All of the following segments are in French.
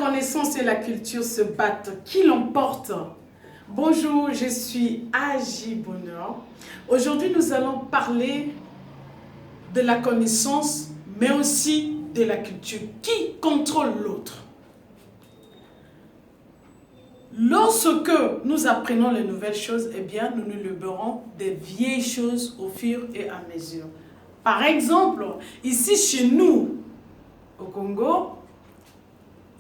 connaissance et la culture se battent, qui l'emporte? Bonjour, je suis Agi Bonheur. Aujourd'hui, nous allons parler de la connaissance, mais aussi de la culture. Qui contrôle l'autre? Lorsque nous apprenons les nouvelles choses, eh bien, nous nous libérons des vieilles choses au fur et à mesure. Par exemple, ici chez nous, au Congo,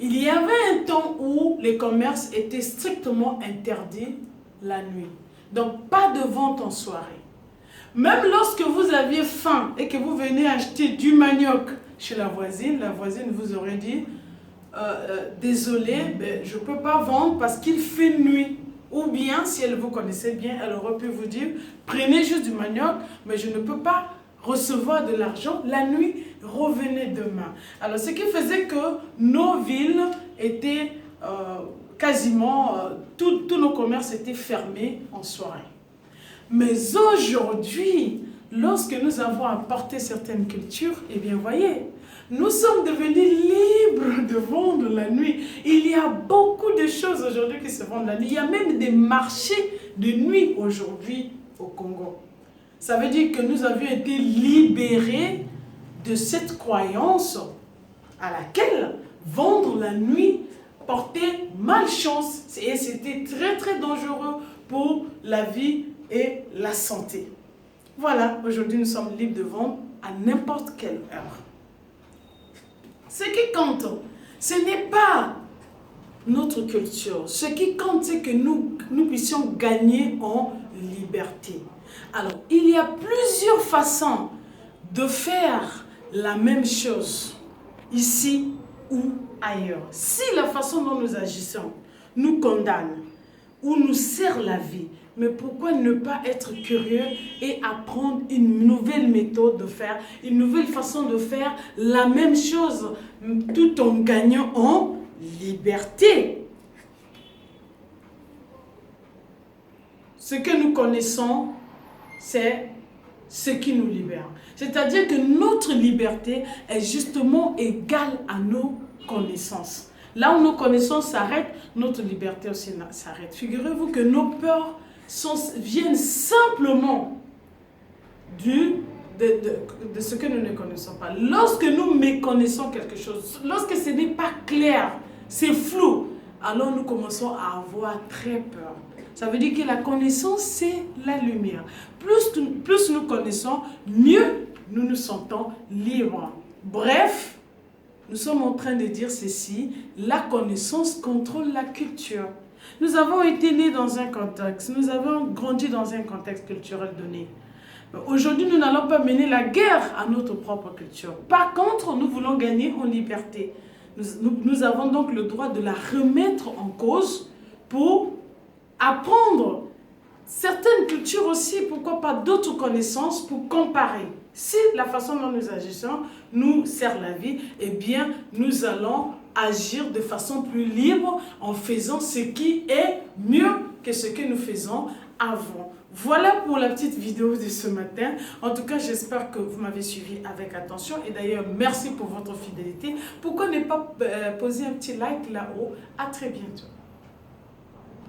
il y avait un temps où les commerces étaient strictement interdits la nuit. Donc, pas de vente en soirée. Même lorsque vous aviez faim et que vous venez acheter du manioc chez la voisine vous aurait dit désolé, je ne peux pas vendre parce qu'il fait nuit. Ou bien, si elle vous connaissait bien, elle aurait pu vous dire prenez juste du manioc, mais je ne peux pas recevoir de l'argent la nuit, revenez demain. Alors, ce qui faisait que nos villes étaient quasiment, tous nos commerces étaient fermés en soirée. Mais aujourd'hui, lorsque nous avons apporté certaines cultures, eh bien, voyez, nous sommes devenus libres de vendre la nuit. Il y a beaucoup de choses aujourd'hui qui se vendent la nuit. Il y a même des marchés de nuit aujourd'hui au Congo. Ça veut dire que nous avions été libérés de cette croyance à laquelle vendre la nuit portait malchance et c'était très très dangereux pour la vie et la santé. Voilà, aujourd'hui nous sommes libres de vendre à n'importe quelle heure. Ce qui compte, ce n'est pas notre culture. Ce qui compte, c'est que nous puissions gagner en liberté. Alors, il y a plusieurs façons de faire la même chose, ici ou ailleurs. Si la façon dont nous agissons nous condamne ou nous sert la vie, mais pourquoi ne pas être curieux et apprendre une nouvelle méthode de faire, une nouvelle façon de faire la même chose, tout en gagnant en liberté? Ce que nous connaissons, c'est ce qui nous libère. C'est-à-dire que notre liberté est justement égale à nos connaissances. Là où nos connaissances s'arrêtent, notre liberté aussi s'arrête. Figurez-vous que nos peurs viennent simplement de ce que nous ne connaissons pas. Lorsque nous méconnaissons quelque chose, lorsque ce n'est pas clair, c'est flou, alors nous commençons à avoir très peur. Ça veut dire que la connaissance, c'est la lumière. Plus nous connaissons, mieux nous nous sentons libres. Bref, nous sommes en train de dire ceci, la connaissance contrôle la culture. Nous avons été nés dans un contexte, nous avons grandi dans un contexte culturel donné. Aujourd'hui, nous n'allons pas mener la guerre à notre propre culture. Par contre, nous voulons gagner en liberté. Nous avons donc le droit de la remettre en cause pour apprendre certaines cultures aussi, pourquoi pas d'autres connaissances pour comparer. Si la façon dont nous agissons nous sert la vie, eh bien, nous allons agir de façon plus libre en faisant ce qui est mieux que ce que nous faisons avant. Voilà pour la petite vidéo de ce matin. En tout cas, j'espère que vous m'avez suivi avec attention. Et d'ailleurs, merci pour votre fidélité. Pourquoi ne pas poser un petit like là-haut? À très bientôt.